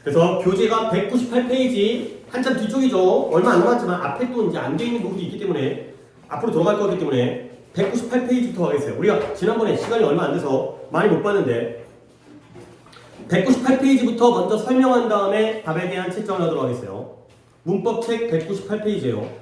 그래서 교재가 198페이지 한참 뒤쪽이죠. 얼마 안 남았지만 앞에 또 이제 안 돼 있는 부분이 있기 때문에 앞으로 들어갈 거기 때문에 198페이지부터 하겠어요. 우리가 지난번에 시간이 얼마 안 돼서 많이 못 봤는데 198페이지부터 먼저 설명한 다음에 답에 대한 채점을 하도록 하겠어요. 문법책 198페이지예요.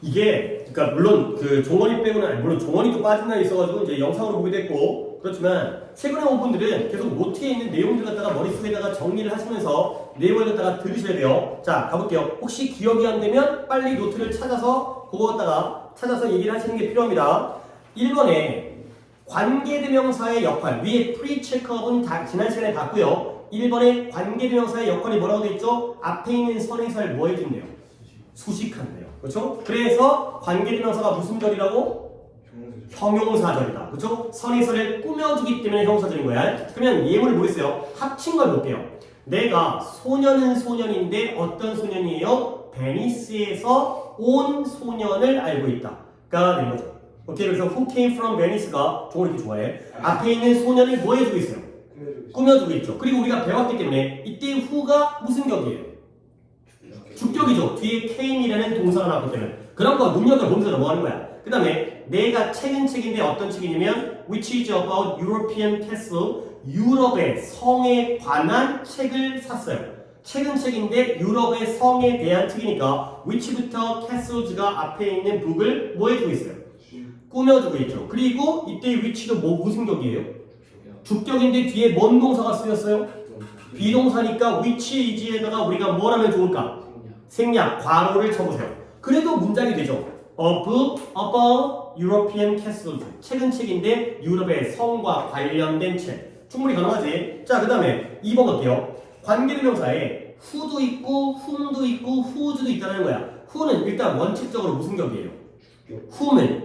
이게 그러니까 물론 그 종원이 빼고는 아니, 물론 종원이도 빠진 날이 있어가지고 이제 영상으로 보기도 했고 그렇지만 최근에 온 분들은 계속 노트에 있는 내용들 갖다가 머릿속에다가 정리를 하시면서 내용을 갖다가 들으셔야 돼요. 자 가볼게요. 혹시 기억이 안 되면 빨리 노트를 찾아서 그거 갖다가 찾아서 얘기를 하시는 게 필요합니다. 1번에 관계대명사의 역할 위에 프리체크업은 다 지난 시간에 봤고요. 1번에 관계대명사의 역할이 뭐라고 돼 있죠? 앞에 있는 선행사를 뭐 해준대요? 수식한대요. 그렇죠? 그래서 관계대명사가 무슨 절이라고? 형용사절이다. 그렇죠? 선행사를 꾸며주기 때문에 형용사절인 거야. 그러면 예문을 보겠어요. 합친 걸 볼게요. 내가 소년은 소년인데 어떤 소년이에요? 베니스에서 온 소년을 알고 있다. 가 되는 거죠. 오케이, 그래서 who came from Venice가 종을 이렇게 좋아해. 앞에 있는 소년을 뭐 해주고 있어요? 꾸며주고 있죠. 그리고 우리가 배웠기 때문에 이때 who가 무슨 격이에요? 주격이죠. 뒤에 came이라는 동사가 나왔기 때문에 그런 거 능력을 보면서 뭐 하는 거야. 그 다음에 내가 책은 책인데 어떤 책이냐면 which is about European castle 유럽의 성에 관한 책을 샀어요. 책은 책인데 유럽의 성에 대한 책이니까 which부터 castles가 앞에 있는 book을 뭐 해주고 있어요? 꾸며주고 있죠. 그리고 이때 which도 뭐 무슨 격이에요? 주격인데 뒤에 뭔 동사가 쓰였어요? 비동사니까 which is에다가 우리가 뭘 하면 좋을까? 생략, 괄호를 쳐보세요. 그래도 문장이 되죠. A book about European castles. 책은 책인데 유럽의 성과 관련된 책. 충분히 가능하지. 자, 그 다음에 2번 갈게요. 관계대명사에 who도 있고 whom도 있고 whose도 있다는 거야. who는 일단 원칙적으로 무슨 격이에요? whom은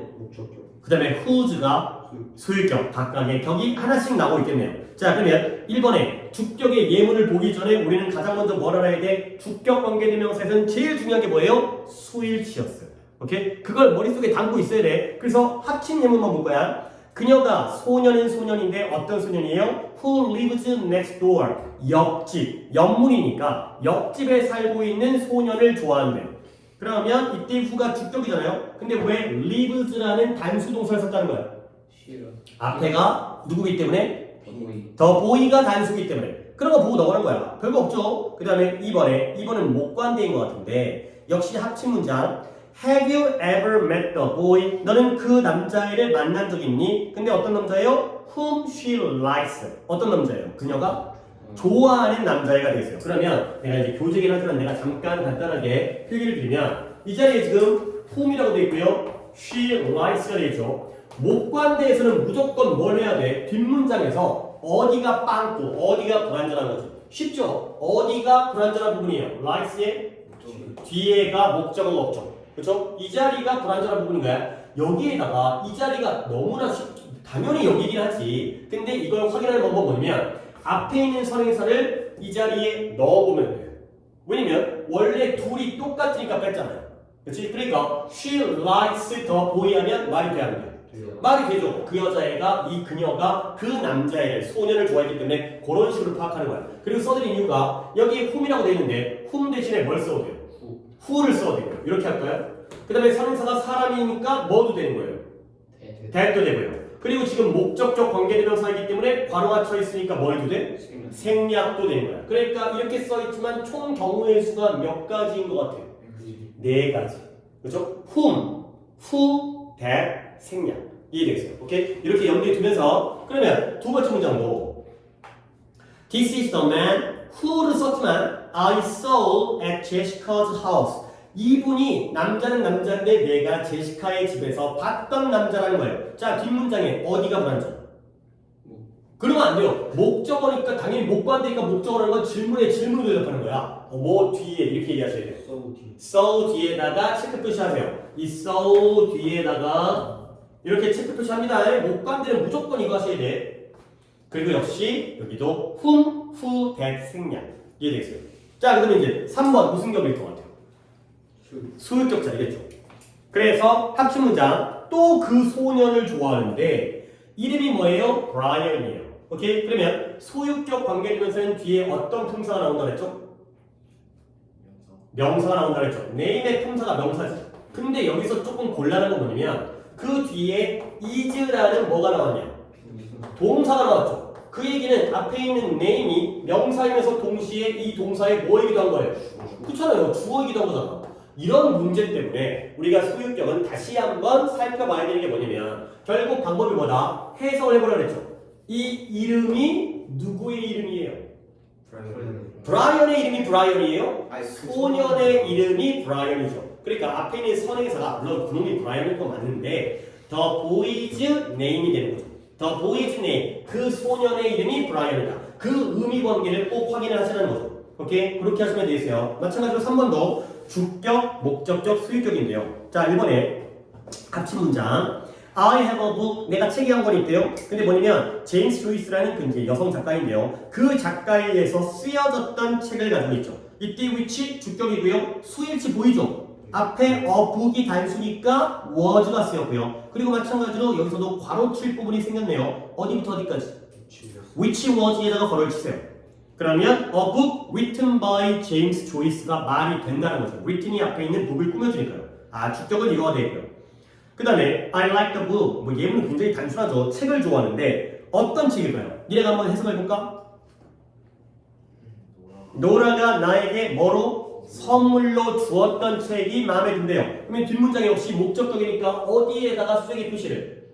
그 다음에 whose가 소유격, 각각의 격이 하나씩 나오고 있겠네요. 자, 그러면 1번에 주격의 예문을 보기 전에 우리는 가장 먼저 뭘 알아야 돼? 주격 관계대명사에서는 제일 중요한 게 뭐예요? 수일치였어요. 오케이? 그걸 머릿속에 담고 있어야 돼. 그래서 합친 예문만 볼 거야. 그녀가 소년은 소년인데 어떤 소년이에요? Who lives next door? 옆집, 옆문이니까 옆집에 살고 있는 소년을 좋아한대요. 그러면 이때 who가 주격이잖아요. 근데 왜 lives라는 단수 동사를 썼다는 거야? 앞에가 누구기 때문에? 더 보이가 단수기 때문에. 그런 거 보고 넘어가는 거야. 별거 없죠. 그 다음에 2번은 목관대인 것 같은데 역시 합친 문장. Have you ever met the boy? 너는 그 남자애를 만난 적 있니? 근데 어떤 남자예요? Whom she likes. 어떤 남자예요? 그녀가 좋아하는 남자애가 되겠어요. 그러면 내가 이제 교재긴 하지만 내가 잠깐 간단하게 필기를 드리면 이 자리에 지금 whom이라고 되어 있고요. she likes가 되어 있죠. 목관대에서는 무조건 뭘 해야 돼? 뒷문장에서 어디가 빵꾸, 어디가 불완전한 거지. 쉽죠? 어디가 불완전한 부분이에요? likes의 뒤에가 목적어가 없죠. 그렇죠? 이 자리가 불완전한 부분인 거야. 여기에다가 이 자리가 너무나 당연히 여기긴 하지. 근데 이걸 확인하는 방법은 뭐냐면 앞에 있는 선행사를 이 자리에 넣어보면 돼요. 왜냐면 원래 둘이 똑같으니까 뺐잖아요. 그렇지? 그러니까 she likes the boy 하면 말이 돼야 돼요. 말이 되죠. 그 여자애가 이 그녀가 그 남자애를 소년을 좋아했기 때문에 그런 식으로 파악하는 거야. 그리고 써드린 이유가 여기에 whom이라고 되어 있는데 whom 대신에 뭘 써도 돼요? who를 써도 되고요. 이렇게 할까요? 그 다음에 선행사가 사람이니까 뭐도 되는 거예요? that도 되고요. 그리고 지금 목적적 관계대명사이기 때문에 괄호가 쳐 있으니까 뭘도 돼? 생략도 되는 거야. 그러니까 이렇게 써 있지만 총 경우의 수가 몇 가지인 것 같아요? 4가지. 그렇죠? whom, who, that, 생략. 이해되겠어요? 오케이? 이렇게 염두에 두면서 그러면 두 번째 문장도 This is the man who를 썼지만 I saw at Jessica's house. 이분이 남자는 남자인데 내가 제시카의 집에서 봤던 남자라는 거예요. 자, 뒷문장에 어디가 불완전? 그러면 안 돼요. 목적어니까 당연히 목관대니까 목적어라는 건 질문에 질문으로 대답하는 거야. 뭐 뒤에 이렇게 얘기하셔야 돼요. so 뒤에다가 체크 표시하세요. 이 so 뒤에다가 이렇게 체크 표시합니다. 목관대는 무조건 이거 하셔야 돼. 그리고 역시 여기도 whom, who, that 생략. 이해되겠어요? 자, 그러면 이제 3번 무슨 격일 것 같아요? 수유격 자리겠죠. 그래서 합친 문장 또 그 소년을 좋아하는데 이름이 뭐예요? 브라이언이에요. 오케이? 그러면 소유격 관계되면서는 뒤에 어떤 품사가 나온다 그랬죠? 명사가 나온다 그랬죠? name의 품사가 명사지. 근데 여기서 조금 곤란한 건 뭐냐면 그 뒤에 is라는 뭐가 나왔냐? 동사가 나왔죠. 그 얘기는 앞에 있는 name이 명사이면서 동시에 이 동사의 뭐이기도 한 거예요. 그렇잖아요. 주어이기도 한 거잖아. 이런 문제 때문에 우리가 소유격은 다시 한번 살펴봐야 되는 게 뭐냐면 결국 방법이 뭐다? 해석을 해보라 그랬죠. 이 이름이 누구의 이름이에요? 브라이언의 이름이 브라이언이에요? 소년의 이름이 브라이언이죠. 그러니까 앞에 있는 선행사가 물론 그놈이 브라이언일 거 맞는데 The boy's name이 되는 거죠. The boy's name, 그 소년의 이름이 브라이언이다. 그 의미 관계를 꼭 확인을 하시라는 거죠. 오케이? 그렇게 하시면 되겠어요. 마찬가지로 3번도 주격, 목적격, 수유격인데요. 자, 1번에 합친 문장. I have a book. 내가 책이 한 권 있대요. 근데 뭐냐면 제임스 조이스라는 그 이제 여성 작가인데요. 그 작가에 의해서 쓰여졌던 책을 가지고 있죠. 이때 which 주격이고요. 수일치 보이죠? 앞에 a book이 단수니까 was가 쓰였고요. 그리고 마찬가지로 여기서도 괄호칠 부분이 생겼네요. 어디부터 어디까지? which was에다가 괄호를 치세요. 그러면 a book written by James Joyce가 말이 된다는 거죠. written이 앞에 있는 book을 꾸며주니까요. 아, 주격은 이거가 되고요. 그 다음에 I like the book. 뭐 예문은 굉장히 단순하죠. 책을 좋아하는데 어떤 책일까요? 니네가 한번 해석해볼까? 노라가 나에게 뭐로? 선물로 주었던 책이 마음에 든대요. 그러면 뒷문장이 역시 목적격이니까 어디에다가 수색의 표시를?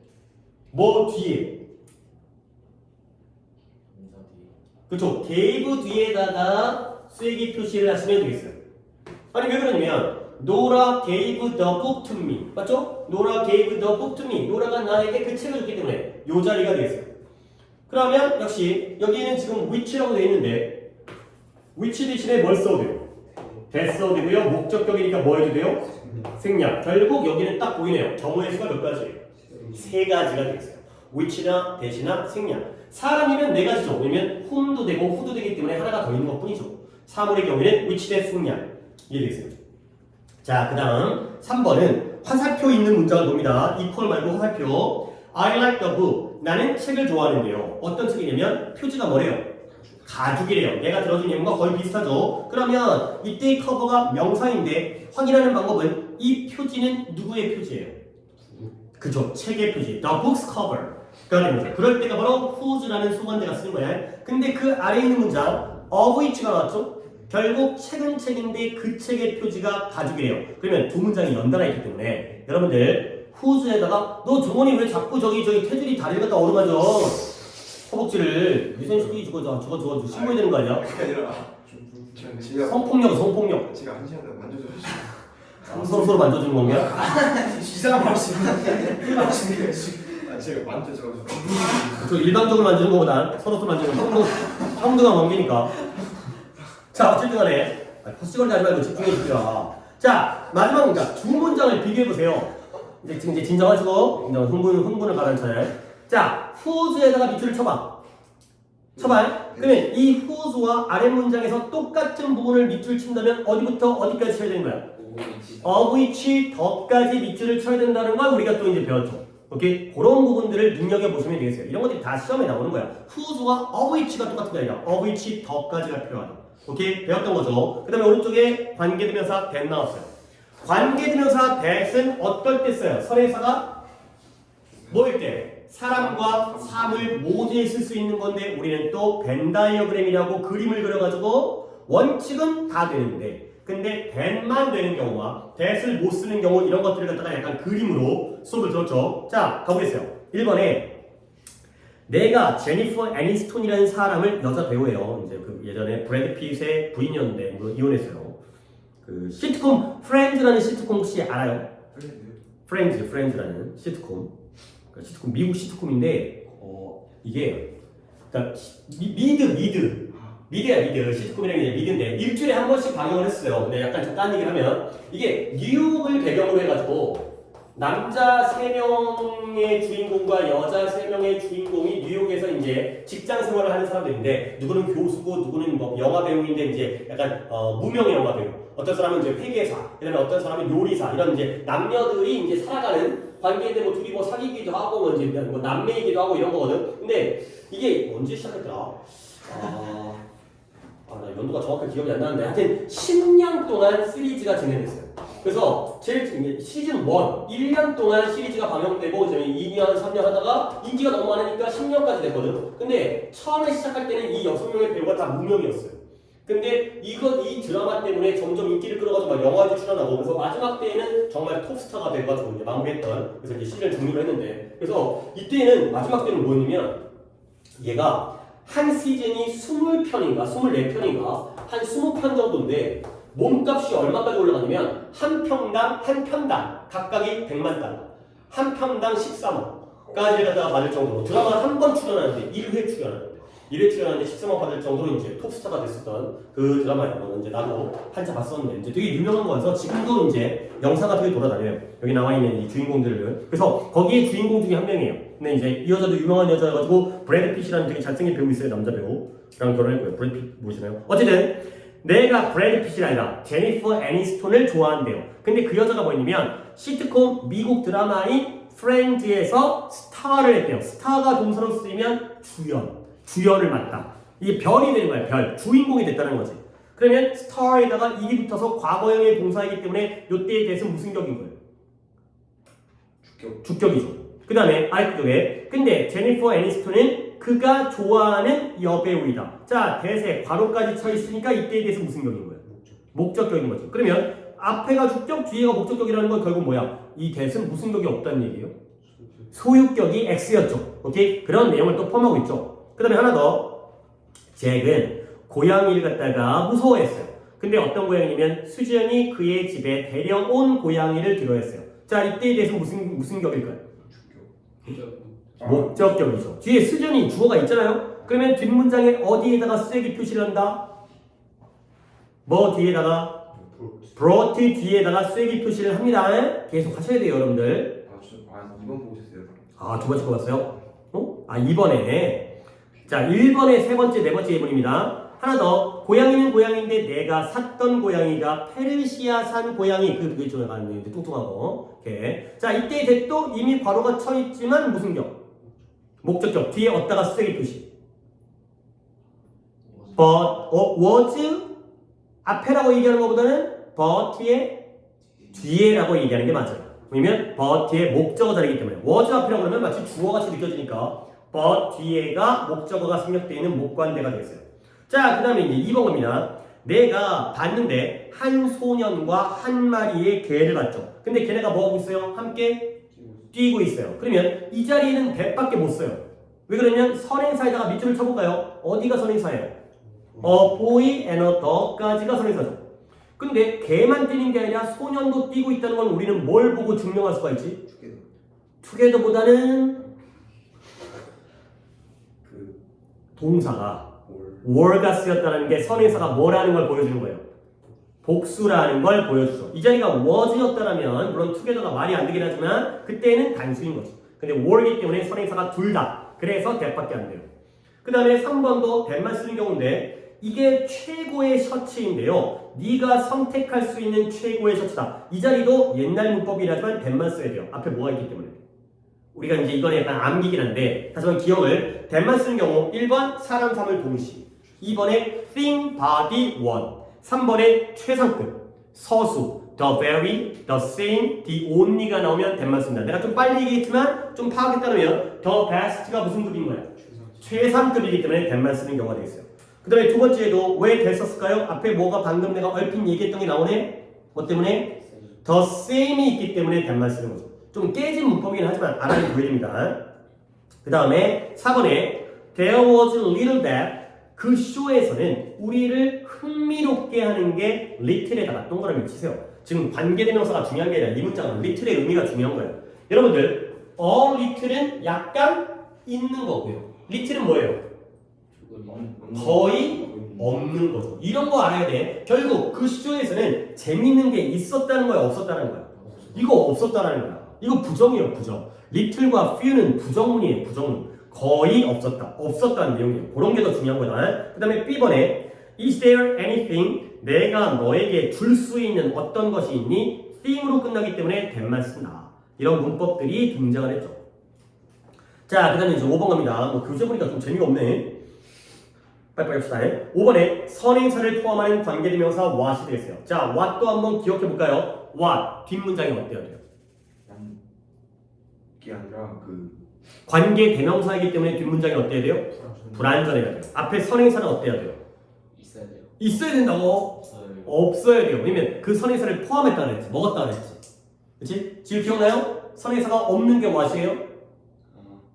뭐 뒤에? 그렇죠. gave 뒤에다가 수액이 표시를 하시면 되겠어요. 아니 왜 그러냐면 Nora gave the book to me. 맞죠? Nora gave the book to me. 노라가 나에게 그 책을 줬기 때문에 요 자리가 되겠어요. 그러면 역시 여기는 지금 which라고 되어 있는데 which 대신에 뭘 써도 돼요? that 써도 되고요. 목적격이니까 뭐 해도 돼요? 생략. 결국 여기는 딱 보이네요. 정오의 수가 몇 가지예요? 세 가지가 되겠어요. which나 that이나 생략. 사람이면 네 가지죠. 왜냐면 whom도 되고 who도 되기 때문에 하나가 더 있는 것 뿐이죠. 사물의 경우에는 which, that, 생략. 이해되겠어요? 자, 그 다음 3번은 화살표 있는 문장을 봅니다. equal 말고 화살표. I like the book. 나는 책을 좋아하는데요. 어떤 책이냐면 표지가 뭐래요? 가죽이래요. 내가 들어준 예문과 거의 비슷하죠. 그러면 이때 커버가 명사인데 확인하는 방법은 이 표지는 누구의 표지예요? 그죠. 책의 표지. The book's cover. 그럴 때가 바로 whose라는 소관대가 쓰는 거야. 근데 그 아래에 있는 문장 of which가 나왔죠? 결국 책은 책인데 그 책의 표지가 가죽이래요. 그러면 두 문장이 연달아 있기 때문에 여러분들 whose에다가 너 종원이 왜 자꾸 저기 테두리 다리를 갖다 어루만져? 허벅지를 유선시키 저거 신고해야 되는 거 아니야? 성폭력. 제가 한 시간 동안 만져줘가지고 서로 만져주는 건가요? 이상한 말씀이에요. 제가 만져줘가지고 저 일방적으로 만지는 것보다 서로 만지는 거 형도가 넘기니까. 자, 어쨌든 간에 헛시거리 하지 말고 집중해 주세요. 자, 마지막 문장 두 문장을 비교해 보세요. 이제 진정하시고 흥분을 가라앉혀요. 자, whose에다가 밑줄을 쳐봐. 그러면 이 whose와 아래 문장에서 똑같은 부분을 밑줄 친다면 어디부터 어디까지 쳐야 되는 거야? of which 더까지 밑줄을 쳐야 된다는 걸 우리가 또 이제 배웠죠. 오케이? 그런 부분들을 눈여겨보시면 되겠어요. 이런 것들이 다 시험에 나오는 거야. whose와 of which가 똑같은 게 아니라 of which 더까지가 필요하다. 오케이? 배웠던 거죠. 그 다음에 오른쪽에 관계대명사 that 나왔어요. 관계대명사 that은 어떨 때 써요? 선행사가 뭐일 때? 사람과 사물 모두에 쓸 수 있는 건데 우리는 또 벤 다이어그램이라고 그림을 그려가지고 원칙은 다 되는데 근데 that만 되는 경우와 that을 못 쓰는 경우 이런 것들을 갖다가 약간 그림으로 수업을 들었죠. 자, 가보겠어요. 1번에 내가 제니퍼 애니스톤이라는 사람을 여자 배우예요. 이제 그 예전에 브래드 핏의 부인이었는데 이혼했어요. 그 시트콤 프렌즈라는 시트콤 혹시 알아요? 프렌즈라는 시트콤. 그러니까 시트콤 미국 시트콤인데 이게 그러니까 미드야 시트콤이라는 게 미드인데 일주일에 한 번씩 방영을 했어요. 근데 약간 좀 딴 얘기를 하면 이게 뉴욕을 배경으로 해가지고 남자 3명의 주인공과 여자 3명의 주인공이 뉴욕에서 이제 직장 생활을 하는 사람들인데 누구는 교수고 누구는 뭐 영화 배우인데 이제 약간 무명의 영화 배우, 어떤 사람은 이제 회계사, 그다음에 어떤 사람은 요리사 이런 이제 남녀들이 이제 살아가는 관계인데 뭐 둘이 뭐 사귀기도 하고 뭐 이제 뭐 남매이기도 하고 이런 거거든. 근데 이게 언제 시작했더라? 나 연도가 정확하게 기억이 안 나는데 하여튼 10년 동안 시리즈가 진행됐어요. 그래서 제일 시즌 1, 1년 동안 시리즈가 방영되고 이제 2년, 3년 하다가 인기가 너무 많으니까 10년까지 됐거든. 근데 처음에 시작할 때는 이 6명의 배우가 다 무명이었어요. 근데 이 드라마 때문에 점점 인기를 끌어가지고 막 영화에도 출연하고 그래서 마지막 때에는 정말 톱스타가 돼가지고 이제 마무리했던 그래서 이제 시즌을 종료를 했는데 그래서 이때는 마지막 때는 뭐였냐면 얘가 한 시즌이 20편인가 24편인가 한 20편 정도인데 몸값이 얼마까지 올라가냐면 한 편당 각각이 100만 달러 한 편당 13억까지 갖다가 받을 정도로 드라마 한 번 출연하는데 1회 출연하는데 13억 받을 정도로 이제 톱스타가 됐었던 그 드라마예요. 이제 나도 한참 봤었는데 이제 되게 유명한 거여서 지금도 이제 영상 같은 게 돌아다녀요. 여기 나와 있는 이 주인공들을. 그래서 거기에 주인공 중에 한 명이에요. 근데 이제 이 여자도 유명한 여자여가지고 브래드 핏이라는 되게 잘생긴 배우 있어요. 남자 배우랑 결혼했고요. 브래드 핏 모르시나요? 어쨌든 내가 브래드 핏이 아니라 제니퍼 애니스톤을 좋아한대요. 근데 그 여자가 뭐냐면 시트콤 미국 드라마인 프렌즈에서 스타를 했대요. 스타가 동사로 쓰이면 주연을 맡다. 이게 별이 되는 거야. 별. 주인공이 됐다는 거지. 그러면 스타에다가 일이 붙어서 과거형의 동사이기 때문에 이때에 대해서 무슨 격인 거예요? 주격이죠. 그 다음에 아래쪽에 근데 제니퍼 애니스톤은 그가 좋아하는 여배우이다. 자, 대세 괄호까지 쳐 있으니까 이때에 대해서 무슨 격인 거예요? 목적격인 거죠. 그러면 앞에가 주격, 뒤에가 목적격이라는 건 결국 뭐야? 이 대신 무슨 격이 없다는 얘기예요? 소유격이 X였죠. 오케이? 그런 내용을 또 포함하고 있죠. 그 다음에 하나 더. 잭은 고양이를 갖다가 무서워했어요. 근데 어떤 고양이냐면 수지연이 그의 집에 데려온 고양이를 들어했어요. 자, 이때에 대해서 무슨 격일까요? 목적격이죠. 뒤에 수지연이 주어가 있잖아요. 그러면 뒷문장에 어디에다가 쓰레기 표시를 한다? 뭐 뒤에다가? brought 뒤에다가 쓰레기 표시를 합니다. 계속 하셔야 돼요, 여러분들. 2번 보고 있었어요. 두 번째 거 봤어요? 2번에. 자, 1번에 세 번째, 네 번째 예문입니다. 하나 더. 고양이는 고양이인데 내가 샀던 고양이가 페르시아산 고양이. 그게 좀 약간 뚱뚱하고. 이렇게. 자, 이때 대도 이미 괄호가 쳐 있지만 무슨 격? 목적격. 뒤에 얻다가 쓰레기 표시. but, was 앞에라고 얘기하는 것보다는 but 뒤에라고 얘기하는 게 맞아요. 왜냐면 but 뒤에 목적어 자리이기 때문에 was 앞이라고 그러면 마치 주어같이 느껴지니까 but 뒤에가 목적어가 생략되어 있는 목관대가 되겠어요. 자, 그 다음에 이제 2번 겁니다. 내가 봤는데 한 소년과 한 마리의 개를 봤죠. 근데 걔네가 뭐하고 있어요? 함께 뛰고 있어요. 그러면 이 자리에는 that밖에 못 써요. 왜 그러냐면 선행사에다가 밑줄을 쳐볼까요? 어디가 선행사예요? A boy and a dog까지가 선행사죠. 근데 개만 뛰는 게 아니라 소년도 뛰고 있다는 건 우리는 뭘 보고 증명할 수가 있지? together보다는 동사가 were가 쓰였다는 게 선행사가 뭐라는 걸 보여주는 거예요. 복수라는 걸 보여주죠. 이 자리가 was였다라면 물론 together가 말이 안 되긴 하지만 그때는 단수인 거죠. 근데 were이기 때문에 선행사가 둘 다. 그래서 that밖에 안 돼요. 그 다음에 3번도 that만 쓰는 경우인데 이게 최고의 셔츠인데요. 네가 선택할 수 있는 최고의 셔츠다. 이 자리도 옛날 문법이라지만 that만 써야 돼요. 앞에 뭐가 있기 때문에. 우리가 이제 이거는 약간 암기긴 한데 다시 한번 기억을 that만 쓰는 경우 1번 사람, 사물, 동시 2번에 thing, body, one 3번에 최상급, 서수 the very, the same, the only가 나오면 that만 씁니다. 내가 좀 빨리 얘기했지만 좀 파악했다면 the best가 무슨 급인 거야? 최상급이기 때문에 that만 쓰는 경우가 되겠어요. 그 다음에 두 번째에도 왜 됐었을까요? 앞에 뭐가 방금 내가 얼핏 얘기했던 게 나오네? 뭐 때문에? the same이 있기 때문에 that만 쓰는 거죠. 좀 깨진 문법이긴 하지만 알아야 보여줍니다. 그 다음에 4번에 There was little that 그 쇼에서는 우리를 흥미롭게 하는 게 little에다가 동그라미 치세요. 지금 관계대명사가 중요한 게 아니라 이 문장은 little의 의미가 중요한 거예요. 여러분들 little은 약간 있는 거고요. little은 뭐예요? 거의 없는 거죠. 이런 거 알아야 돼. 결국 그 쇼에서는 재밌는 게 있었다는 거야, 없었다는 거야? 이거 없었다는 거야. 이거 부정이에요, 부정. little과 few는 부정문이에요, 부정문. 거의 없었다. 없었다는 내용이에요. 그런 게 더 중요한 거다. 그 다음에 B번에 Is there anything 내가 너에게 줄 수 있는 어떤 것이 있니? thing으로 끝나기 때문에 that만 쓴다. 이런 문법들이 등장을 했죠. 자, 그 다음에 이제 5번 갑니다. 뭐 교재 보니까 좀 재미가 없네. 빨리빨리 합시다. 5번에 선행사를 포함하는 관계대명사 what이 되겠어요. 자, what도 한번 기억해 볼까요? what 뒷문장이 어때야 돼요? 이게 아니라 그 관계대명사이기 때문에 뒷문장이 어때야 돼요? 불완전해야 돼요. 앞에 선행사는 어때야 돼요? 있어야 돼요. 있어야 된다고? 없어야 돼요. 왜냐면 그 선행사를 포함했다 그랬지. 먹었다 그랬지. 그치? 지금 기억나요? 선행사가 없는 게 what이에요?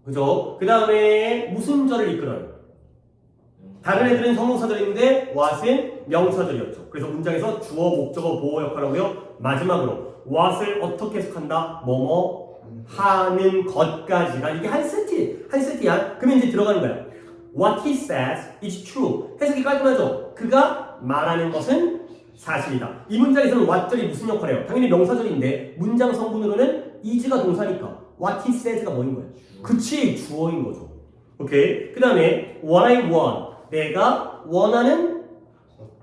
그죠? 그 다음에 무슨 절을 이끌어요? 다른 애들은 형용사절인데 what은 명사절이었죠. 그래서 문장에서 주어, 목적어, 보호 역할을 하고요. 마지막으로 what을 어떻게 해석한다? 뭐뭐 하는 것까지가 이게 한 세트야. 그러면 이제 들어가는 거야. What he says is true. 해석이 깔끔하죠? 그가 말하는 것은 사실이다. 이 문장에서는 what절이 무슨 역할을 해요? 당연히 명사절인데 문장 성분으로는 is가 동사니까 what he says가 뭐인 거예요? 그치, 주어인 거죠. 오케이. 그 다음에 what I want. 내가 원하는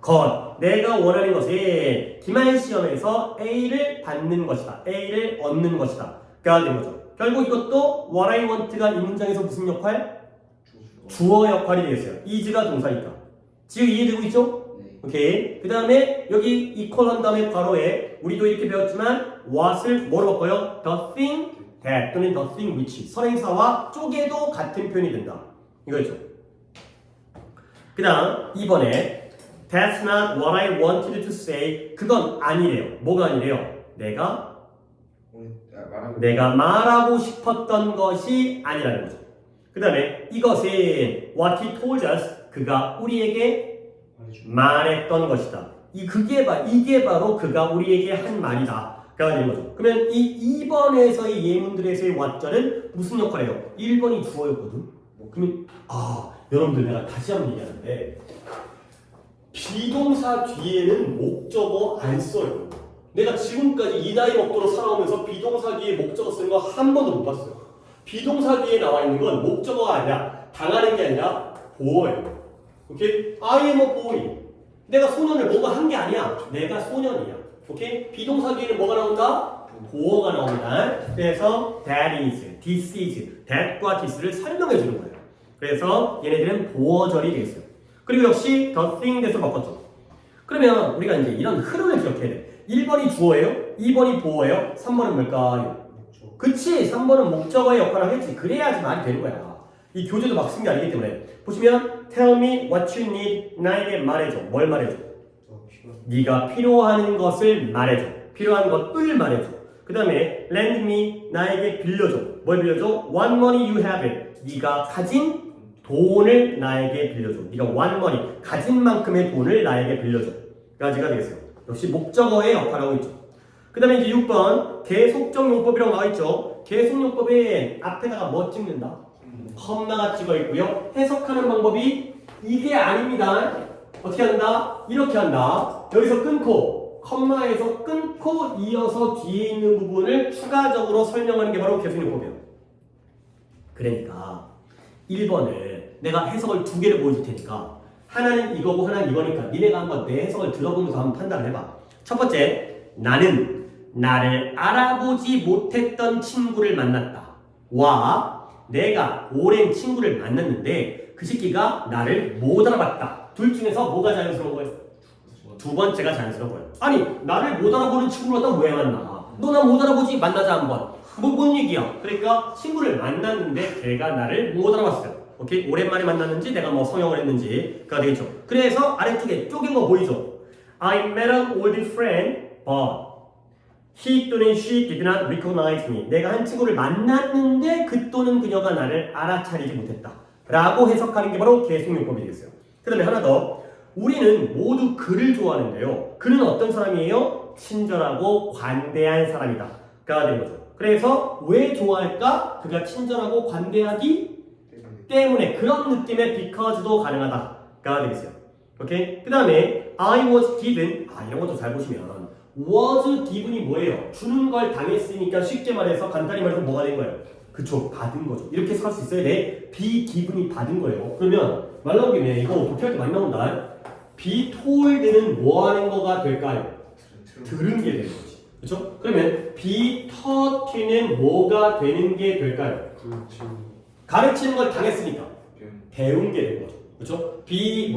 것. 내가 원하는 것은 기말 시험에서 A를 받는 것이다. A를 얻는 것이다. 가 된 거죠. 결국 이것도 what I want가 이 문장에서 무슨 역할? 주어 역할이 되겠어요. is가 동사니까. 지금 이해되고 있죠? 네. 오케이. 그 다음에 여기 이퀄 한 다음에 괄호에 우리도 이렇게 배웠지만 what을 뭐로 바꿔요? the thing that 또는 the thing which 선행사와 쪼개도 같은 표현이 된다. 이거죠. 그 다음 2번에 That's not what I wanted to say. 그건 아니래요. 뭐가 아니래요? 내가 말하고 싶었던 것이 아니라는 거죠. 그 다음에 이것은 what he told us. 그가 우리에게 말했던 것이다. 이게 바로 그가 우리에게 한 말이다. 가 되는 거죠. 그러면 이 2번에서의 예문들에서의 what절은 무슨 역할이에요? 1번이 주어였거든. 그러면 여러분들 내가 다시 한번 얘기하는데 비동사 뒤에는 목적어 안 써요. 내가 지금까지 이 나이 먹도록 살아오면서 비동사 뒤에 목적어 쓰는 거 한 번도 못 봤어요. 비동사 뒤에 나와 있는 건 목적어가 아니라 당하는 게 아니라 보어예요. 오케이? I am a boy. 내가 소년을 뭐가 한 게 아니야. 내가 소년이야. 오케이? 비동사 뒤에는 뭐가 나온다? 보어가 나옵니다. 그래서 that is, this is, that과 this를 설명해 주는 거예요. 그래서 얘네들은 보어절이 되겠어요. 그리고 역시 the thing 돼서 바꿨죠. 그러면 우리가 이제 이런 흐름을 기억해야 돼. 1번이 주어예요? 2번이 보어예요? 3번은 뭘까요? 그치! 3번은 목적어의 역할을 하겠지. 그래야지 말이 되는 거야. 이 교재도 막 쓴 게 아니기 때문에. 보시면 tell me what you need. 나에게 말해줘. 뭘 말해줘? 네가 필요한 것을 말해줘. 필요한 것을 말해줘. 그 다음에 lend me. 나에게 빌려줘. 뭘 빌려줘? What money you have it. 네가 가진 돈을 나에게 빌려줘. 네가 what money. 가진 만큼의 돈을 나에게 빌려줘. 까지가 되겠어요. 역시 목적어의 역할을 하고 있죠. 그 다음에 이제 6번 계속적 용법이라고 나와있죠. 계속 용법에 앞에다가 뭐 찍는다? 컴마가 찍어 있고요. 해석하는 방법이 이게 아닙니다. 어떻게 한다? 이렇게 한다. 여기서 끊고 컴마에서 끊고 이어서 뒤에 있는 부분을 추가적으로 설명하는 게 바로 계속 용법이에요. 그러니까 1번을 내가 해석을 두 개를 보여줄 테니까 하나는 이거고 하나는 이거니까 니네가 한번 내 해석을 들어보면서 한번 판단을 해봐. 첫 번째, 나는 나를 알아보지 못했던 친구를 만났다. 와, 내가 오랜 친구를 만났는데 그 새끼가 나를 못 알아봤다. 둘 중에서 뭐가 자연스러운 거예요? 두 번째가 자연스러운 거예요. 아니, 나를 못 알아보는 친구를 갖다 왜 만나? 너 나 못 알아보지? 만나자 한번. 뭔 얘기야? 그러니까 친구를 만났는데 걔가 나를 못 알아봤어요. 오케이? 오랜만에 만났는지 내가 뭐 성형을 했는지가 되겠죠. 그래서 아래쪽에 쪼갠 거 보이죠? I met an old friend, but he 또는 she did not recognize me. 내가 한 친구를 만났는데 그 또는 그녀가 나를 알아차리지 못했다. 라고 해석하는 게 바로 계속용법이 되겠어요. 그 다음에 하나 더. 우리는 모두 그를 좋아하는데요. 그는 어떤 사람이에요? 친절하고 관대한 사람이다. 가 되는 거죠. 그래서 왜 좋아할까? 그가 친절하고 관대하기 때문에 그런 느낌의 because도 가능하다가 되겠어요. 오케이? 그 다음에 I was given 이런 것도 잘 보시면 was given이 뭐예요? 주는 걸 당했으니까 쉽게 말해서 간단히 말해서 뭐가 된 거예요? 그쵸, 받은 거죠. 이렇게 해석할 수 있어요. 네, be given이 받은 거예요. 그러면 말 나온 김에 이거 독해할 때 많이 나온다. be told는 뭐 하는 거가 될까요? 들은 게 되는 거지. 그쵸? 그러면 B30는 뭐가 되는 게 될까요? 가르치는 걸 당했으니까 배운 게 되는 거죠. 그렇죠? B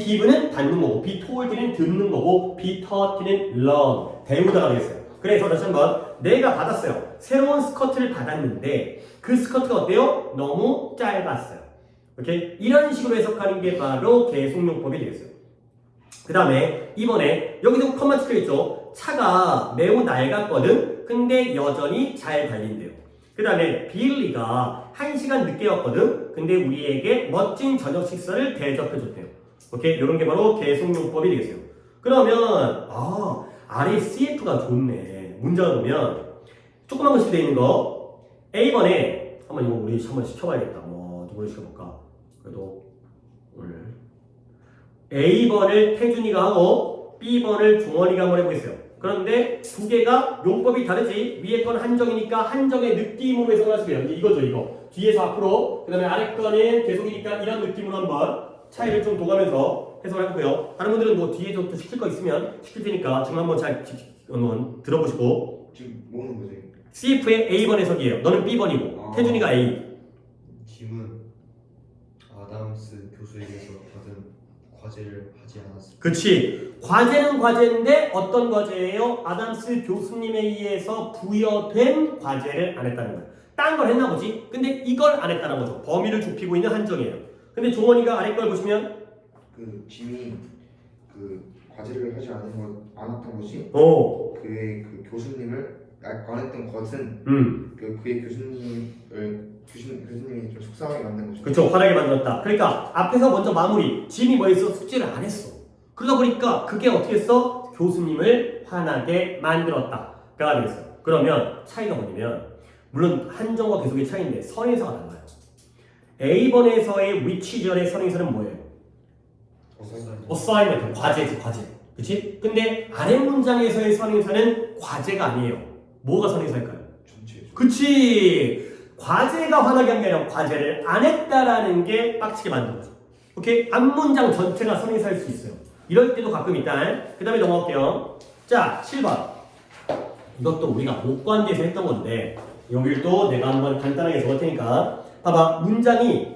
give는 받는 거고 B told는 듣는 거고 B30는 learn 배우다가 되겠어요. 그래서 다시 한번 내가 받았어요. 새로운 스커트를 받았는데 그 스커트가 어때요? 너무 짧았어요. 오케이? 이런 식으로 해석하는 게 바로 계속용법이 되겠어요. 그 다음에 이번에 여기도 컴마 찍혀있죠. 차가 매우 낡았거든. 근데 여전히 잘 달린대요. 그 다음에 빌리가 1시간 늦게 왔거든. 근데 우리에게 멋진 저녁 식사를 대접해줬대요. 오케이? 이런 게 바로 계속용법이 되겠어요. 그러면 아래 CF가 좋네. 문장을 보면 조그만 것이 되어 있는 거 A번에 한번 이거 우리 한번 시켜봐야겠다. 누구를 시켜볼까? 그래도 오늘 A번을 태준이가 하고 B번을 종원이가 한번 해보겠어요. 그런데 두 개가 용법이 다르지. 위에 건 한정이니까 한정의 느낌으로 해석을 하시고요. 이거죠, 이거. 뒤에서 앞으로, 그 다음에 아래 거는 계속이니까 이런 느낌으로 한번 차이를 좀 둬가면서 해석을 해보고요. 다른 분들은 뭐 뒤에도 또 시킬 거 있으면 시킬 테니까 지금 한번 잘 한번 들어보시고. 지금 뭐는 거지? CF의 A번 해석이에요. 너는 B번이고, 태준이가 A. 짐은 아담스 교수에게서 받은 과제를 하지 않았습니다. 그치. 과제는 과제인데 어떤 과제예요? 아담스 교수님에 의해서 부여된 과제를 안 했다는 거예요. 딴 걸 했나 보지? 근데 이걸 안 했다는 거죠. 범위를 좁히고 있는 한정이에요. 근데 종원이가 아래 걸 보시면 그 짐이 그 과제를 하지 않았던 것이 그의 그 교수님을 안 했던 것은 그의 교수님이 좀 속상하게 만든 거죠. 그렇죠. 화나게 만들었다. 그러니까 앞에서 먼저 마무리. 짐이 뭐 했어? 숙제를 안 했어. 그러다 보니까 그게 어떻게 했어? 교수님을 화나게 만들었다가 되겠어요. 그러면 차이가 뭐냐면 물론 한정과 계속의 차이인데 선행사가 달라요. A번에서의 which 절의 선행사는 뭐예요? assignment, 과제지, 과제. 그치? 근데 아래 문장에서의 선행사는 과제가 아니에요. 뭐가 선행사일까요? 전체. 그치! 과제가 화나게 한 게 아니라 과제를 안 했다라는 게 빡치게 만든 거죠. 오케이? 앞문장 전체가 선행사일 수 있어요. 이럴 때도 가끔 있다. 그 다음에 넘어갈게요. 자, 7번. 이것도 우리가 목관계에서 했던 건데 여기를 또 내가 한번 간단하게 적을 테니까 봐봐. 문장이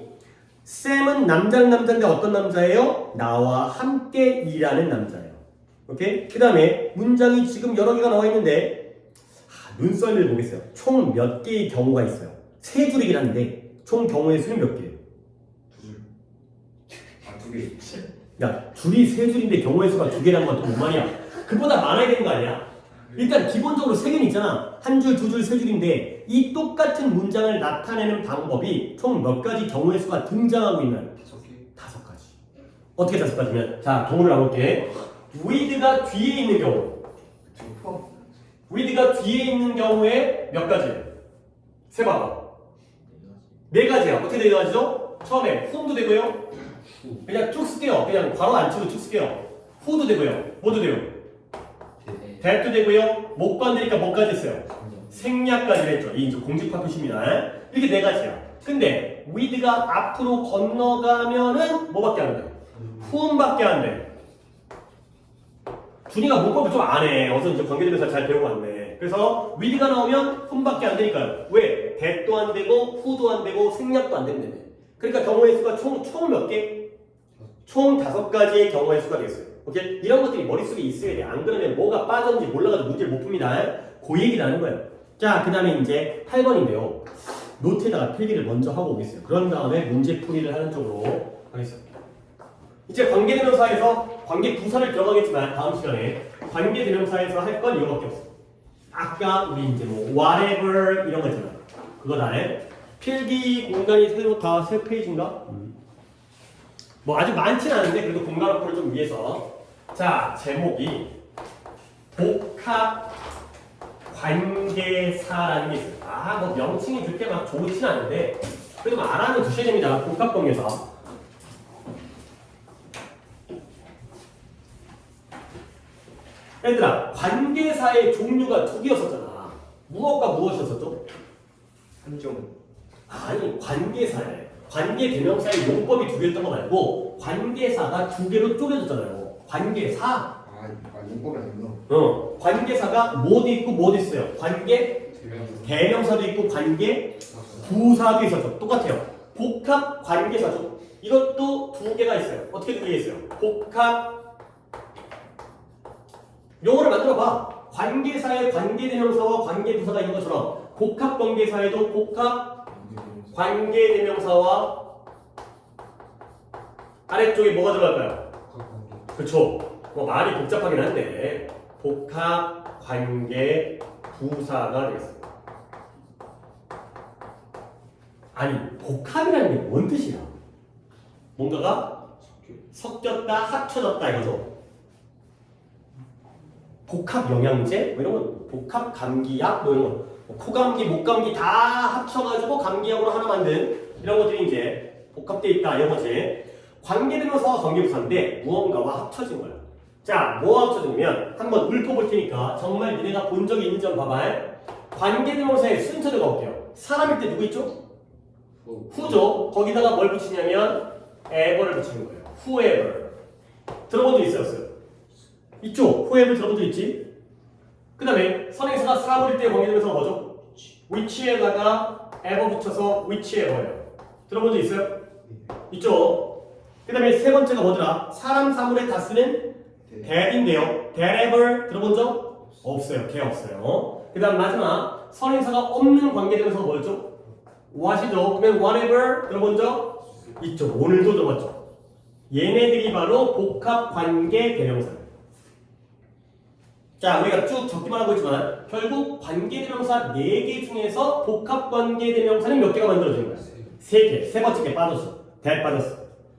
쌤은 남자인데 어떤 남자예요? 나와 함께 일하는 남자예요. 오케이? 그 다음에 문장이 지금 여러 개가 나와 있는데 눈썰미를 보겠어요. 총 몇 개의 경우가 있어요. 세 줄이긴 한데 총 경우의 수는 몇 개예요? 두 개. 야, 줄이 세 줄인데 경우의 수가 두 개라는 건 또 뭔 말이야? 그보다 많아야 되는 거 아니야? 일단 기본적으로 세 개는 있잖아. 한 줄, 두 줄, 세 줄인데 이 똑같은 문장을 나타내는 방법이 총 몇 가지 경우의 수가 등장하고 있나요? 5개. 5가지. 어떻게 5가지면? 자, 경우를 나볼게. with가 뒤에 있는 경우. with가 뒤에 있는 경우에 몇 가지? 세봐봐. 4가지야. 어떻게 4가지죠? 처음에 whom도 되고요. 그냥 쭉 쓸게요. 그냥 바로 안 치고 쭉 쓸게요. who도 되고요. 뭐도 돼요? that도 되고요. 목관되니까 뭐까지 했어요? 생략까지 했죠. 이 공집합 표시입니다. 이렇게 4가지야. 근데 with가 앞으로 건너가면은 뭐밖에 안 돼? whom밖에 안 돼. 준이가 문법을 좀 안 해. 어서 이제 관계대명사 잘 배우고 왔네. 그래서 with가 나오면 whom밖에 안 되니까요. 왜? that도 안 되고 who도 안 되고 생략도 안 된다며. 그러니까 경우의 수가 총 몇 개? 총 5가지의 경우의 수가 되겠어요. 오케이? 이런 것들이 머릿속에 있어야 돼. 안 그러면 뭐가 빠졌는지 몰라가지고 문제를 못 풉니다. 그 얘기를 하는 거예요. 자, 그 다음에 이제 8번인데요. 노트에다가 필기를 먼저 하고 오겠어요. 그런 다음에 문제풀이를 하는 쪽으로 하겠습니다. 이제 관계대명사에서 관계부사를 들어가겠지만 다음 시간에 관계대명사에서 할 건 이거밖에 없어. 아까 우리 이제 뭐 whatever 이런 거 있잖아. 그거 다에 필기 공간이 새로 다 3페이지인가? 뭐 아주 많진 않은데 그래도 공간 확보를 좀 위해서. 자, 제목이 복합 관계사라는 게 있어요. 뭐 명칭이 그렇게 막 좋진 않은데 그래도 알아는 두셔야 됩니다. 복합 관계사. 얘들아, 관계사의 종류가 2개였었잖아. 무엇과 무엇이었었죠? 한정. 아니, 관계사에 관계대명사의 용법이 2개였던 거 말고 관계사가 2개로 쪼개졌잖아요. 관계사. 용법이 아니구나. 관계사가 뭐도 있고 뭐도 있어요. 관계 대명사도 있고 관계 부사도 있었죠. 똑같아요. 복합 관계사죠. 이것도 두 개가 있어요. 어떻게 두 개 있어요? 복합 용어를 만들어봐. 관계사의 관계대명사와 관계부사가 있는 것처럼 복합 관계사에도 복합 관계대명사와 아래쪽에 뭐가 들어갈까요? 그렇죠. 뭐 말이 복잡하긴 한데 복합 관계 부사가 되겠습니다. 아니 복합이라는 게 뭔 뜻이야? 뭔가가 섞였다, 합쳐졌다 이거죠. 복합 영양제 뭐 이런 거, 복합 감기약 뭐 이런 거, 코감기, 목감기 다 합쳐가지고 감기약으로 하나 만든 이런 것들이 이제 복합되어 있다 이런 거지. 관계대명사와 관계부사인데 무언가와 합쳐진 거야. 자, 뭐와 합쳐지냐면 한번 읊어볼 테니까 정말 니네가 본 적이 있는지 한번 봐봐. 관계대명사의 순서대로 가볼게요. 사람일 때 누구 있죠? 후죠. 거기다가 뭘 붙이냐면 ever를 붙이는 거예요. whoever. 들어본 적 있어요? 있죠? whoever 들어본 적 있지? 그 다음에 선행사가 사물일 때 관계대명사가 뭐죠? which에다가 ever 붙여서 whichever예요. 들어본 적 있어요? 있죠? 그 다음에 세 번째가 뭐더라? 사람 사물에 다 쓰는 that인데요. that-ever 들어본 적? 없어요. 걔 없어요. 그 다음 마지막 선행사가 없는 관계대명사가 뭐였죠? what이죠. 그러면 whatever 들어본 적? 있죠. 오늘도 들어봤죠. 얘네들이 바로 복합관계대명사예요. 자, 우리가 쭉 적기만 하고 있지만 결국 관계대명사 4개 중에서 복합관계대명사는 몇 개가 만들어지는 거야? 3개. 세 번째 게 빠졌어. that 빠졌어.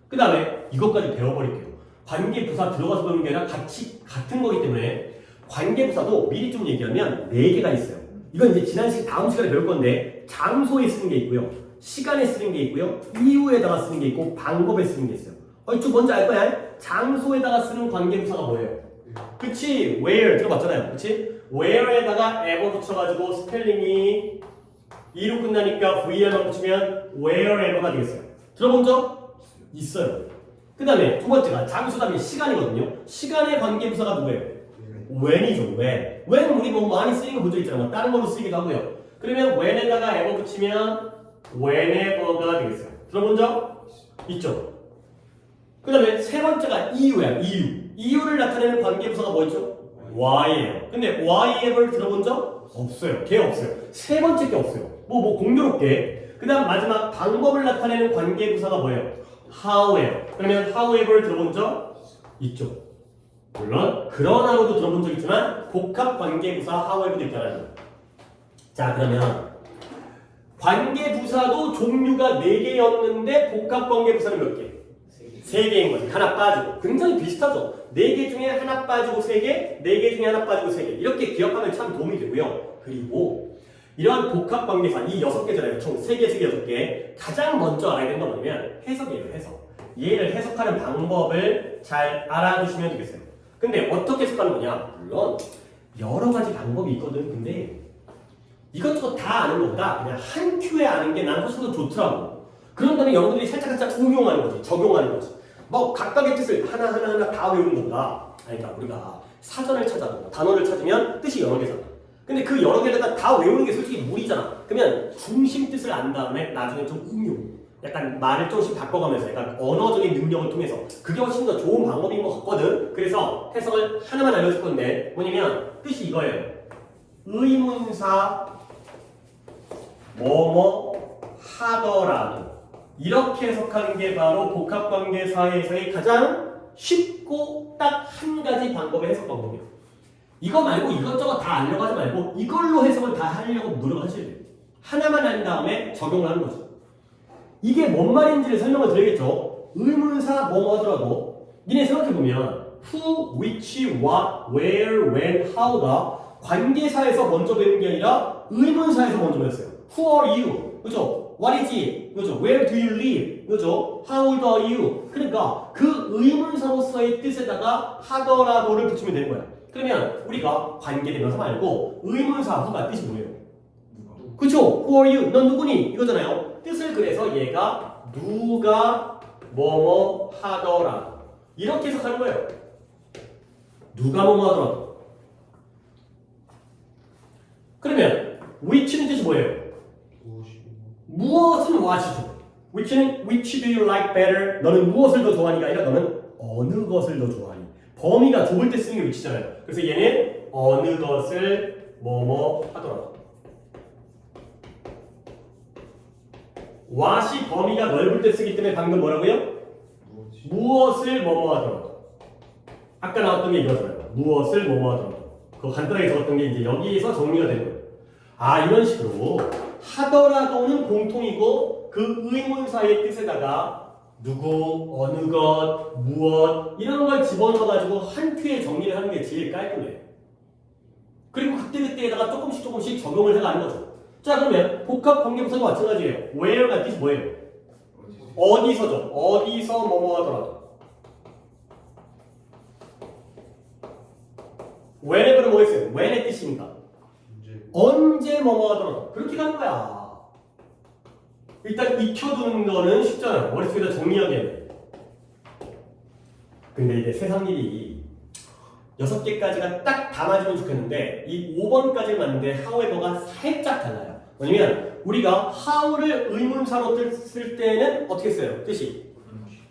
그 다음에 이것까지 배워버릴게요. 관계부사 들어가서 배우는 게 아니라 같은 거기 때문에 관계부사도 미리 좀 얘기하면 4개가 있어요. 이건 이제 다음 시간에 배울 건데 장소에 쓰는 게 있고요. 시간에 쓰는 게 있고요. 이유에다가 쓰는 게 있고 방법에 쓰는 게 있어요. 좀 뭔지 알 거야? 장소에다가 쓰는 관계부사가 뭐예요? 그치? where 들어봤잖아요. 그치? where에다가 ever 붙여가지고 스펠링이 E로 끝나니까 VR만 붙이면 wherever가 되겠어요. 들어본 적? 있어요. 그 다음에 두 번째가 장소 다음에 시간이거든요. 시간의 관계부사가 누구예요? when이죠. when 우리 뭐 많이 쓰이는 거 본 적 있잖아요. 뭐 다른 걸로 쓰이기도 하고요. 그러면 when에다가 ever 붙이면 whenever가 되겠어요. 들어본 적? 있죠. 그 다음에 세 번째가 이유야. 이유를 나타내는 관계부사가 뭐였죠? why예요. 근데 whyever 들어본 적? 없어요. 걔 없어요. 세 번째 게 없어요. 뭐 공교롭게. 그 다음 마지막 방법을 나타내는 관계부사가 뭐예요? how예요. 그러면 however 들어본 적? 있죠. 물론 그러나로도 들어본 적 있지만 복합 관계부사 however도 있다는 거예요. 자, 그러면 관계부사도 종류가 4개였는데 복합 관계부사는 몇 개? 3개인 거지. 하나 빠지고. 굉장히 비슷하죠. 4개 중에 하나 빠지고 3개, 4개 중에 하나 빠지고 3개. 이렇게 기억하면 참 도움이 되고요. 그리고 이러한 복합 관계사 이 6개잖아요. 총 3개, 6개. 가장 먼저 알아야 되는 건 뭐냐면 해석이에요. 해석. 얘를 해석하는 방법을 잘 알아두시면 되겠어요. 근데 어떻게 해석하는 거냐? 물론 여러 가지 방법이 있거든. 근데 이것저것 다 아는 것보다 그냥 한 큐에 아는 게 나는 훨씬 더 좋더라고. 그런 다음에 여러분들이 살짝 응용하는 거지. 적용하는 거지. 뭐 각각의 뜻을 하나하나 다 외우는 것보다 그러니까 우리가 사전을 찾아도 단어를 찾으면 뜻이 여러 개잖아. 근데 그 여러 개를 다 외우는 게 솔직히 무리잖아. 그러면 중심 뜻을 안 다음에 나중에 좀 응용. 약간 말을 조금씩 바꿔가면서 약간 언어적인 능력을 통해서 그게 훨씬 더 좋은 방법인 것 같거든. 그래서 해석을 하나만 알려줄 건데 뭐냐면 뜻이 이거예요. 의문사 뭐뭐 하더라도 이렇게 해석하는 게 바로 복합관계사에서의 가장 쉽고 딱 한 가지 방법의 해석 방법이에요. 이거 말고 이것저것 다 알려고 하지 말고 이걸로 해석을 다 하려고 노력하셔야 돼요. 하나만 한 다음에 적용을 하는 거죠. 이게 뭔 말인지를 설명을 드리겠죠. 의문사 뭐뭐 하더라도 니네 생각해보면 who, which, what, where, when, how가 관계사에서 먼저 배우는 게 아니라 의문사에서 먼저 배웠어요. Who are you? 그죠? What is it? 그죠? Where do you live? 그죠? How old are you? 그러니까 그 의문사로서의 뜻에다가 하더라도를 붙이면 되는 거야. 그러면 우리가 관계대명사 말고 의문사 후가 뜻이 뭐예요? 그쵸? Who are you? 넌 누구니? 이거잖아요. 뜻을 그래서 얘가 누가 뭐뭐 하더라 이렇게 해석하는 거예요. 누가 뭐뭐 하더라도 그러면 which는 뜻이 뭐예요? 무엇이고 무엇은 what이죠. which는 which do you like better? 너는 무엇을 더 좋아하니가 아니라 너는 어느 것을 더 좋아하니. 범위가 좁을 때 쓰는 게 which잖아요. 그래서 얘는 어느 것을 뭐뭐 하더라도. what이 범위가 넓을 때 쓰기 때문에 방금 뭐라고요? 무엇이 무엇을 뭐뭐 하더라도. 아까 나왔던 게 이거잖아요. 무엇을 뭐뭐 하더라도. 그거 간단하게 적었던 게 이제 여기에서 정리가 되는 거예요. 아, 이런 식으로 하더라도는 공통이고 그 의문사의 뜻에다가 누구, 어느 것, 무엇 이런 걸 집어넣어가지고 한 큐에 정리를 하는 게 제일 깔끔해요. 그리고 그때그때에다가 조금씩 적용을 해가는 거죠. 자, 그러면 복합 관계부사도 마찬가지예요. where가 뜻이 뭐예요? 어디서죠. 어디서 뭐뭐 하더라도. whenever는 뭐였어요? when의 뜻입니까? 언제 뭐뭐 하더라도 그렇게 가는 거야. 일단 익혀두는 거는 쉽잖아요. 머릿속에다 정리하게. 근데 이제 세상 일이 6개까지가 딱 다 맞으면 좋겠는데 이 5번까지를 맞는데 however가 살짝 달라요. 왜냐면 우리가 how를 의문사로 쓸 때는 어떻게 써요? 뜻이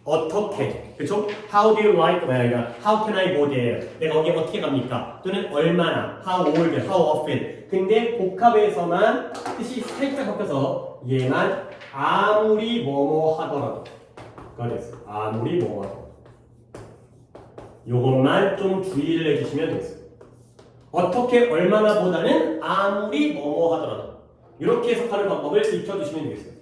어떻게, 그렇죠? How do you like? 그러니까 How can I go there? 내가 거기에 어떻게 갑니까? 또는 얼마나? How old? How often? 근데 복합에서만 뜻이 살짝 바뀌어서 얘만 아무리 뭐뭐 하더라도 그래서 아무리 뭐뭐 하더라도 요것만 좀 주의를 해주시면 되겠어요. 어떻게 얼마나 보다는 아무리 뭐뭐 하더라도 이렇게 해석하는 방법을 익혀두시면 되겠어요.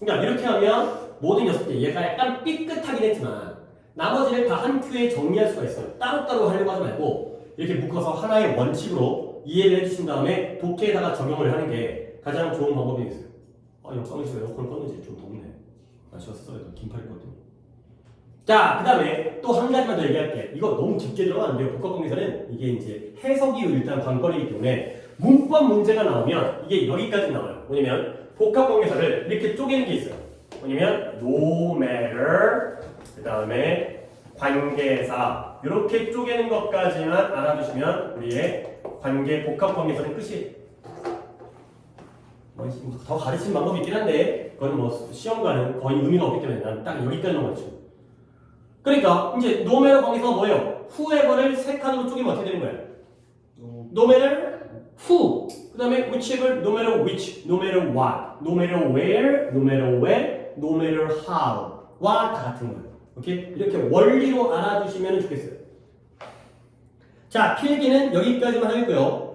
그러니까 이렇게 하면 모든 6개 얘가 약간 삐끗하긴 했지만 나머지를 다 한 큐에 정리할 수가 있어요. 따로따로 하려고 하지 말고 이렇게 묶어서 하나의 원칙으로 이해를 해주신 다음에 독해에다가 적용을 하는 게 가장 좋은 방법이 되겠어요. 아, 역광에서 에어컨을 껐는지 좀 덥네. 아쉬웠어요. 긴팔 입거든요. 자, 그 다음에 또 한 가지만 더 얘기할게. 이거 너무 깊게 들어가면 안 돼요. 복합관계사는 이게 이제 해석이 일단 관건이기 때문에 문법 문제가 나오면 이게 여기까지 나와요. 뭐냐면 복합관계사를 이렇게 쪼개는 게 있어요. 뭐냐면 no matter 그 다음에 관계사 이렇게 쪼개는 것까지만 알아두시면 우리의 관계 복합관계사는 끝이에요. 더 가르치는 방법이 있긴 한데 그건 뭐 시험과는 거의 의미가 없기 때문에 난 딱 여기까지만 가르치고. 그러니까 이제 no matter 관계사가 뭐예요? whoever를 세 칸으로 쪼개면 어떻게 되는 거예요? no matter who 그 다음에 whichever, no matter which, no matter what, no matter where, no matter when, no matter how 와 다 같은 거예요. 오케이? 이렇게 원리로 알아두시면 좋겠어요. 자, 필기는 여기까지만 하겠고요.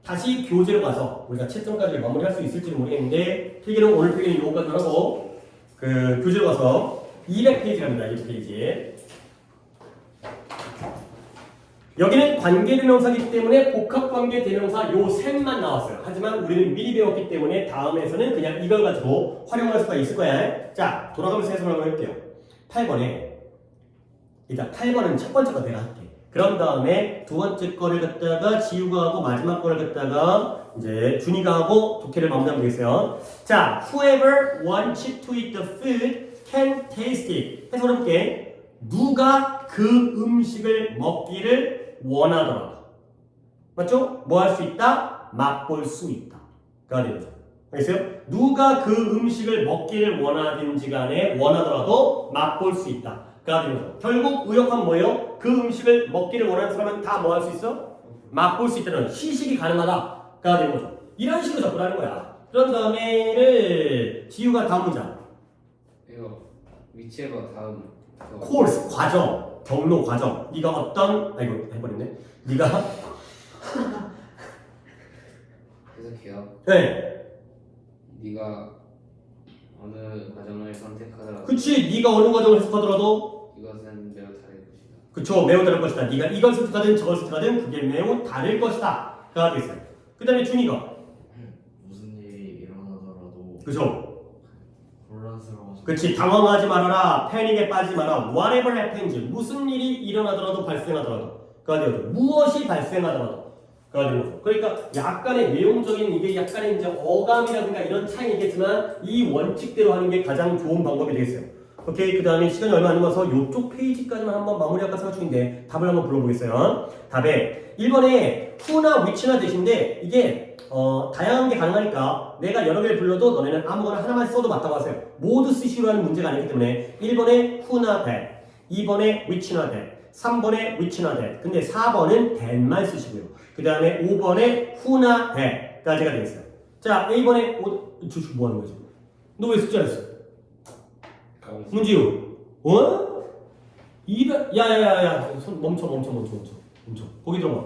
다시 교재로 가서 우리가 채점까지 마무리할 수 있을지 모르겠는데 필기는 오늘 필기는 요거까지 하고 그 교재로 가서 200페이지 갑니다. 200페이지. 여기는 관계대명사이기 때문에 복합관계대명사 요 셋만 나왔어요. 하지만 우리는 미리 배웠기 때문에 다음에서는 그냥 이걸 가지고 활용할 수가 있을 거야. 자, 돌아가면서 해석을 한번 해볼게요. 8번에 일단 8번은 첫 번째 거 내가 할게. 그런 다음에 두 번째 거를 갖다가 지우가 하고 마지막 거를 갖다가 이제 준이가 하고 독해를 마무리하면 되겠어요. 자, whoever wants to eat the food can taste it. 해석을 해볼게. 누가 그 음식을 먹기를 원하더라도 맞죠? 뭐 할 수 있다? 맛볼 수 있다. 가 되죠. 알겠어요? 누가 그 음식을 먹기를 원하든지 간에 원하더라도 맛볼 수 있다. 가 되죠. 결국 의역하면 뭐예요? 그 음식을 먹기를 원하는 사람은 다 뭐 할 수 있어? 맛볼 수 있다는 시식이 가능하다. 가 되는 거죠. 이런 식으로 접근하는 거야. 그런 다음에를 지우가 다음 문장. 이거 위치에가 다음 코र्스 과정, 경로 과정. 네가 어떤 아이고 해버렸네. 네가 해석해요. 네. 네가 어느 과정을 선택하더라도 그치. 네가 어느 과정을 해석하더라도 이것은 매우 다를 것이다. 그쵸. 매우 다를 것이다. 네가 이걸 선택하든 저걸 선택하든 그게 매우 다를 것이다. 가 되겠어요. 그 다음에 준이가 무슨 일이 일어나더라도 그쵸. 혼란스러워서 그치. 당황하지 말아라. 패닉에 빠지지 마라. Whatever happens. 무슨 일이 일어나더라도 발생하더라도 가 되죠. 무엇이 발생하더라도 가 되는 거죠. 그러니까 약간의 내용적인 이게 약간의 이제 어감이라든가 이런 차이겠지만 이 원칙대로 하는 게 가장 좋은 방법이 되겠어요. 오케이. 그 다음에 시간이 얼마 안 남아서 이쪽 페이지까지만 한번 마무리할까 생각 중인데 답을 한번 불러보겠어요. 답에 1번에 who나 which나 대신데 이게 다양한 게 가능하니까 내가 여러 개를 불러도 너네는 아무거나 하나만 써도 맞다고 하세요. 모두 쓰시로 하는 문제가 아니기 때문에 1번에 who나 that, 2번에 which나 that, 3번에 which나 that. 근데 4번은 that만 쓰시고요. 그 다음에 5번에 who나 that까지가 되겠어요. 자, A번에 주식 뭐 하는 거지? 너 왜 숫자 했어? 문지우. 어? 야야야야 멈춰. 거기 들어봐.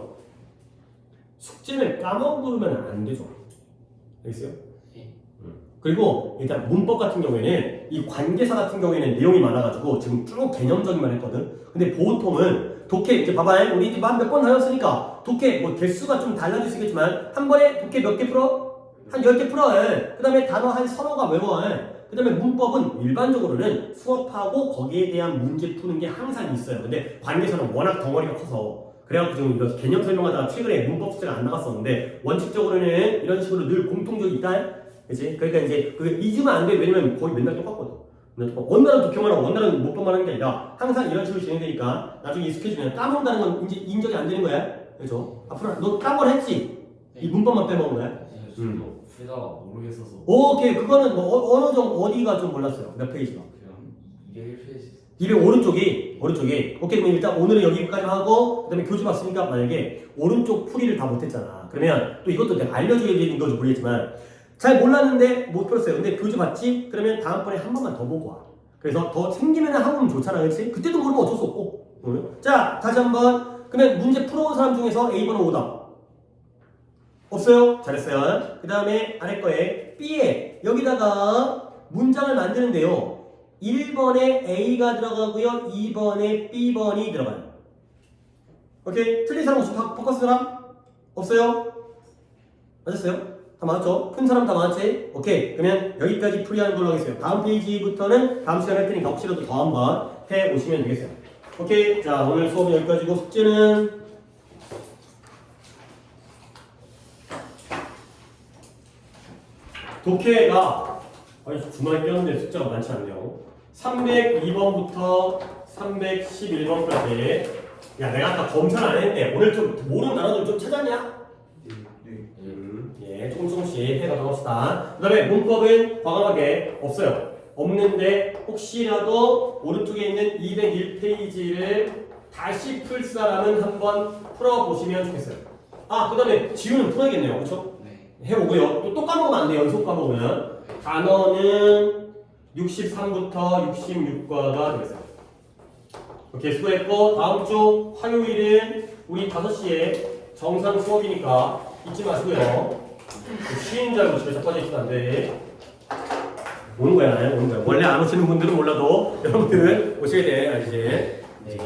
숙제를 까먹으면 안 되죠. 알겠어요? 그리고 일단 문법 같은 경우에는 이 관계사 같은 경우에는 내용이 많아가지고 지금 쭉 개념적인만 했거든. 근데 보통은 독해 이제 봐봐. 우리 이제 몇 번 다녔으니까 독해 뭐 개수가 좀 달라질 수 있겠지만 한 번에 독해 몇 개 풀어? 한 10개 풀어. 그 다음에 단어 한 서너가 외워. 그 다음에 문법은 일반적으로는 수업하고 거기에 대한 문제 푸는 게 항상 있어요. 근데 관계사는 워낙 덩어리가 커서 그래갖고 지금 이거 개념 설명하다가 최근에 문법 숙제가 안 나갔었는데 원칙적으로는 이런 식으로 늘 공통적이 있다. 그치? 그러니까 이제 그게 잊으면 안 돼. 왜냐면 거의 맨날 똑같거든. 원날은 독해만 하고 원날은 문법만 하는 게 아니라 항상 이런 식으로 진행되니까 나중에 익숙해지면 까먹는다는 건 이제 인정이 안 되는 거야. 그렇죠? 앞으로 너 까먹을 했지? 이 문법만 빼먹은 거야. 풀다가 모르겠어서 오케이. 그거는 뭐 어느 정도 어디가 좀 몰랐어요. 몇 페이지가? 그냥 201페이지 200 오른쪽이 오케이. 그러면 일단 오늘은 여기까지 하고 그다음에 교재 봤으니까 만약에 오른쪽 풀이를 다 못했잖아. 그러면 또 이것도 내가 알려줘야 되는 건지 모르겠지만 잘 몰랐는데 못 풀었어요. 근데 교재 봤지? 그러면 다음번에 한 번만 더 보고 와. 그래서 더 생기면 하면 좋잖아, 그렇지? 그때도 모르면 어쩔 수 없고. 자, 다시 한번. 그러면 문제 풀어온 사람 중에서 A번은 오답 없어요? 잘했어요. 그 다음에 아래 거에 B에 여기다가 문장을 만드는데요. 1번에 A가 들어가고요. 2번에 B번이 들어가요. 오케이? 틀린 사람 혹시 포커스 사람? 없어요? 맞았어요? 다 맞았죠? 큰 사람 다 맞았지? 오케이. 그러면 여기까지 풀이하는 걸로 하겠어요. 다음 페이지부터는 다음 시간에 할 테니까 혹시라도 더 한번 해오시면 되겠어요. 오케이. 자, 오늘 수업은 여기까지고 숙제는 독해가 주말에 빼었는데 숫자가 많지 않네요. 302번부터 311번까지. 야, 내가 아까 검사를 안 했는데 오늘 좀 모르는 단어들 좀 찾았냐? 예, 조금씩 해가도록 합시다. 그 다음에 문법은 과감하게 없어요. 없는데 혹시라도 오른쪽에 있는 201페이지를 다시 풀 사람은 한번 풀어보시면 좋겠어요. 그 다음에 지우는 풀어야겠네요. 그렇죠? 해보고요. 또 까먹으면 안 돼요. 연속 까먹으면. 단어는 63부터 66과가 되겠어요. 오케이, 수고했고 다음 주 화요일은 우리 5시에 정상 수업이니까 잊지 마시고요. 쉬는 줄 알고 집에 자빠져 있으면 안 돼. 오는 거야. 원래 안 오시는 분들은 몰라도 여러분들은 오셔야 돼. 알지? 네.